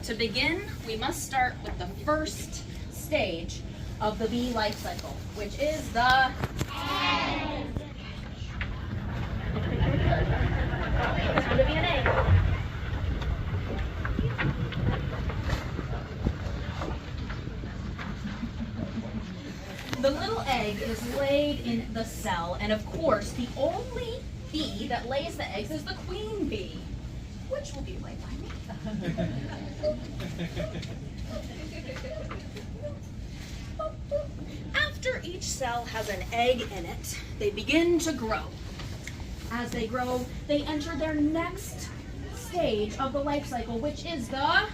to begin, we must start with the first stage of the bee life cycle, which is the egg. It's going to be an egg. The little egg is laid in the cell, and of course, the only bee that lays the eggs is the queen bee, which will be laid by me. After each cell has an egg in it, they begin to grow. As they grow, they enter their next stage of the life cycle, which is the larva.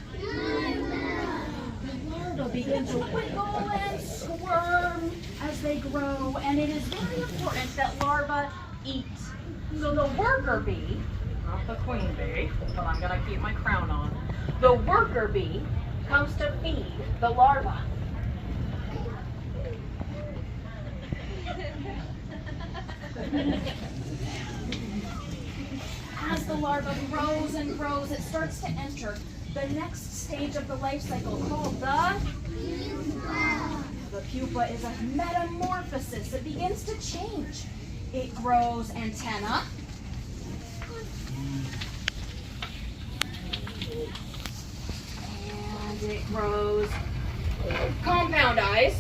The larvae begin to wiggle and squirm as they grow, and it is very important that larvae eat. So the worker bee, not the queen bee, but I'm going to keep my crown on, the worker bee comes to feed the larva. As the larva grows and grows, it starts to enter the next stage of the life cycle called the pupa. The pupa is a metamorphosis. It begins to change. It grows antennae. And it grows compound eyes.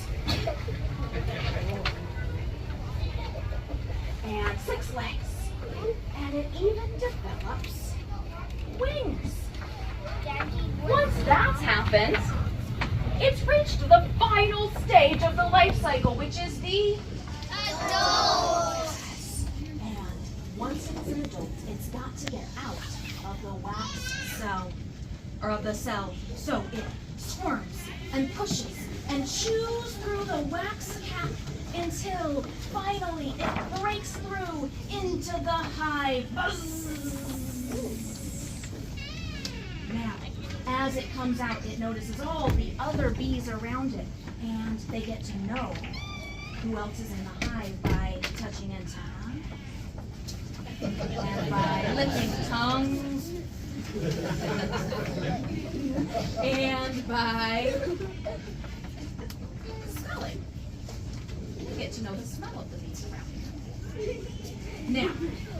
And 6 legs. And it even develops wings. Once that's happened, it's reached the final stage of the life cycle, which is the adult. And once it's an adult, it's got to get out of the wax cell, or of the cell. So it squirms and pushes and chews through the wax cap until finally it breaks through into the hive. Now, as it comes out, it notices all the other bees around it, and they get to know who else is in the hive by touching antennae, and by licking tongues, and by smelling. You get to know the smell of the bees around here. Now,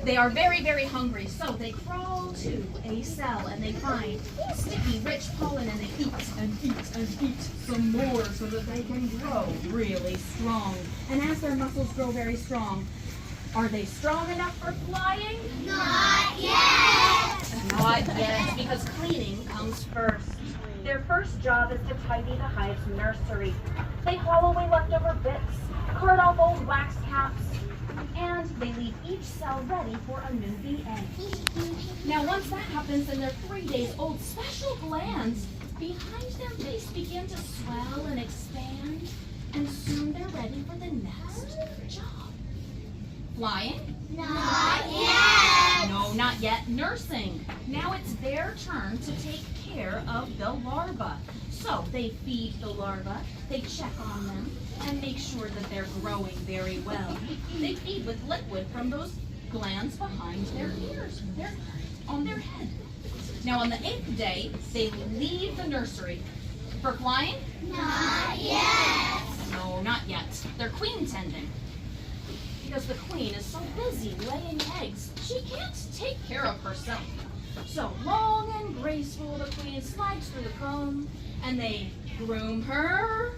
they are very, very hungry, so they crawl to a cell and they find sticky, rich pollen, and they eat and eat and eat some more so that they can grow really strong. And as their muscles grow very strong, are they strong enough for flying? Not yet! Not yet, because cleaning comes first. Their first job is to tidy the hive's nursery. They haul away leftover bits, cart off old wax caps, and they leave each cell ready for a new bee egg. Now, once that happens and they're 3 days old, special glands behind their face begin to swell and expand, and soon they're ready for the next job. Flying? Not yet! No, not yet. Nursing. Now it's their turn to take care of the larva. So they feed the larva, they check on them, and make sure that they're growing very well. They feed with liquid from those glands behind their ears, on their head. Now on the 8th day, they leave the nursery. For flying? Not yet! No, not yet. They're queen tending. Because the queen is so busy laying eggs, she can't take care of herself. So long and graceful, the queen slides through the comb, and they groom her,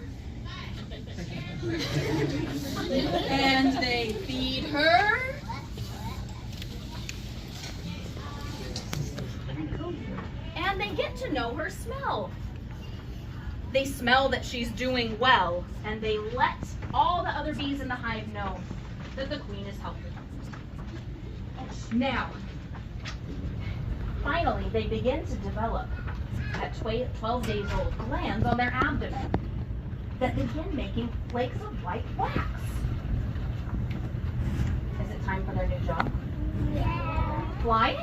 and they feed her, and they get to know her smell. They smell that she's doing well, and they let all the other bees in the hive know that the queen is helping them. Now, finally, they begin to develop, at 12 days old, glands on their abdomen that begin making flakes of white wax. Is it time for their new job? Yeah. Flying?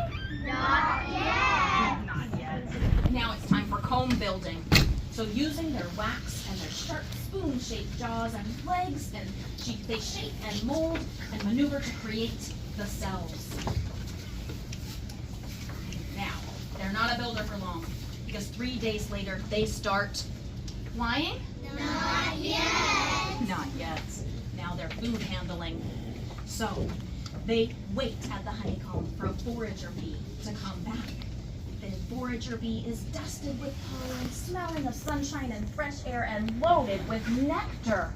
Not yet! Not yet. Now it's time for comb building. So using their wax and their sharp spoon-shaped jaws and legs, and they shape and mold and maneuver to create the cells. Now, they're not a builder for long. because 3 days later they start flying? Not yet. Not yet. Now they're food handling. So they wait at the honeycomb for a forager bee to come back. The forager bee is dusted with pollen, smelling of sunshine and fresh air, and loaded with nectar.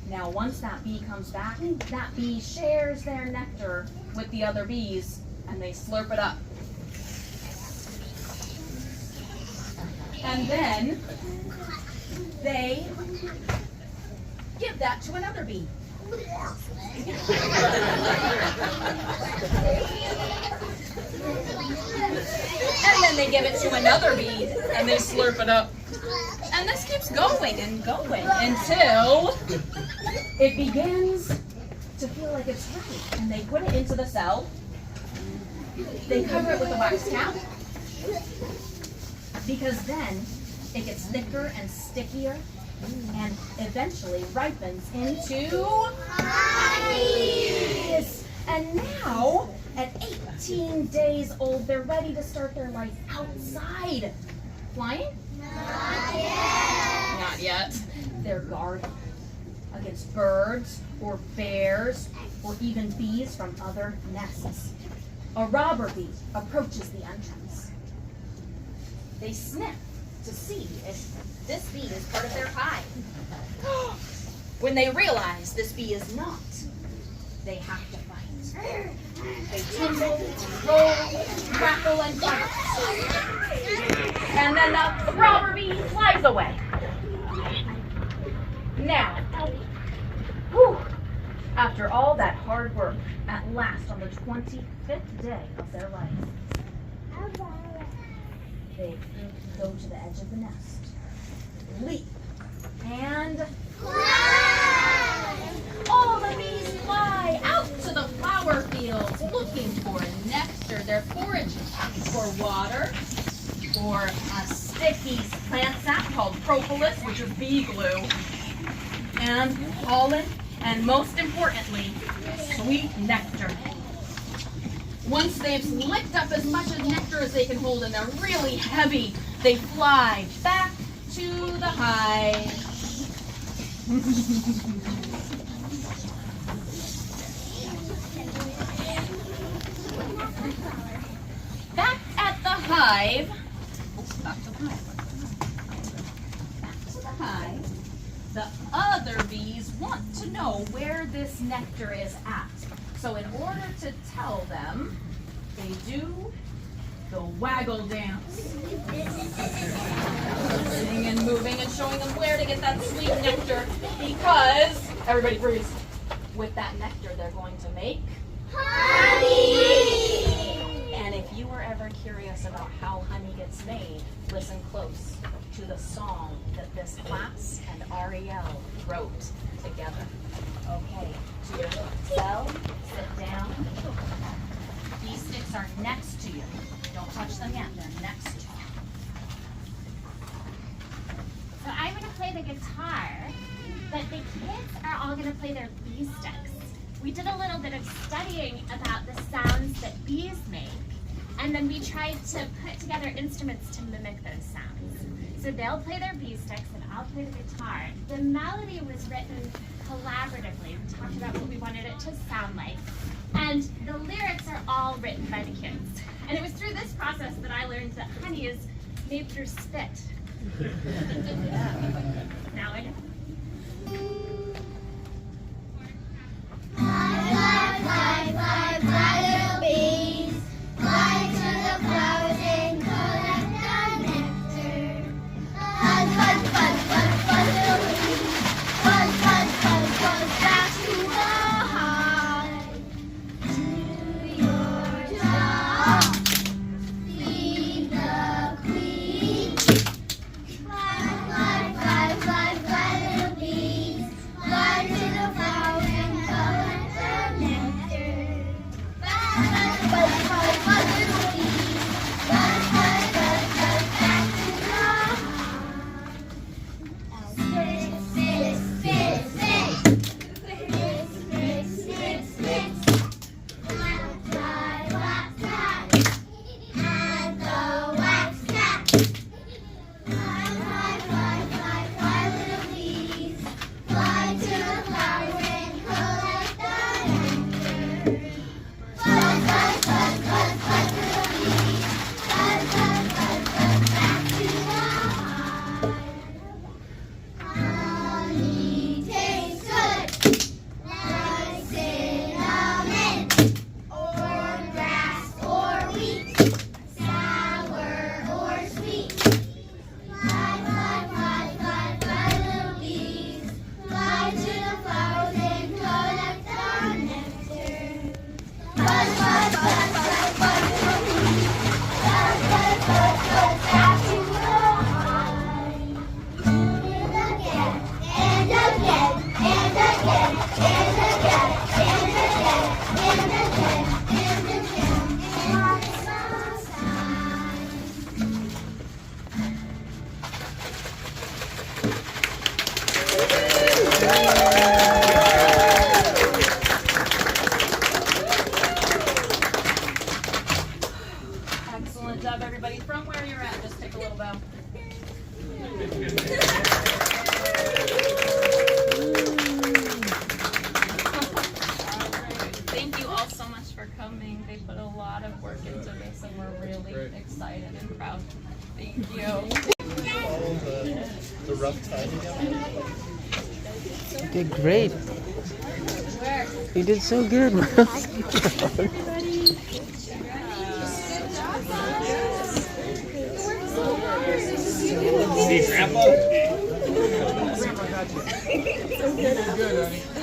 Now once that bee comes back, that bee shares their nectar with the other bees, and they slurp it up. And then they give that to another bee. And then they give it to another bee, and they slurp it up. And this keeps going and going until it begins to feel like it's ready. And they put it into the cell. They cover it with a wax cap, because then it gets thicker and stickier and eventually ripens into honey. Yes. And now, at 18 days old, they're ready to start their life outside. Flying? Not yet. Not yet. They're guarded against birds or bears or even bees from other nests. A robber bee approaches the entrance. They sniff to see if this bee is part of their hive. When they realize this bee is not, they have to fight. They tumble, roll, crackle, and fight. And then the robber bee flies away. Now, after all that hard work, at last on the 25th day of their life, they go to the edge of the nest, leap, and fly! All the bees fly out to the flower fields looking for nectar. They're foraging for water, for a sticky plant sap called propolis, which is bee glue, and pollen, and most importantly, sweet nectar. Once they've licked up as much of nectar as they can hold and they're really heavy, they fly back to the hive. Back at the hive, the other bees want to know where this nectar is at. So in order to tell them, they do the waggle dance. Sitting and moving and showing them where to get that sweet nectar, because, everybody freeze, with that nectar they're going to make honey! And if you were ever curious about how honey gets made, listen close to the song that this class and Ariel wrote together. Okay, to your cell, sit down. These sticks are next to you. Don't touch them yet, they're next to you. So I'm going to play the guitar, but the kids are all going to play their bee sticks. We did a little bit of studying about the sounds that bees make, and then we tried to put together instruments to mimic those sounds. So they'll play their bee sticks and I'll play the guitar. The melody was written collaboratively. We talked about what we wanted it to sound like. And the lyrics are all written by the kids. And it was through this process that I learned that honey is made through spit. Now I know. Fly, fly, fly, fly, little bees. Fly to the flowers and collect the nectar. Buzz, buzz, buzz, buzz, buzz, little bees. Buzz, buzz, buzz, buzz, back to the hive. Do your job. Feed the queen. Fly, fly, fly, fly, fly, Excellent job, everybody. From where you're at, just take a little bow. Thank you all so much for coming. They put a lot of work into this, and we're really excited and proud. Thank you. The rough timing of it. You did great. You did so good. See, Grandpa? So good.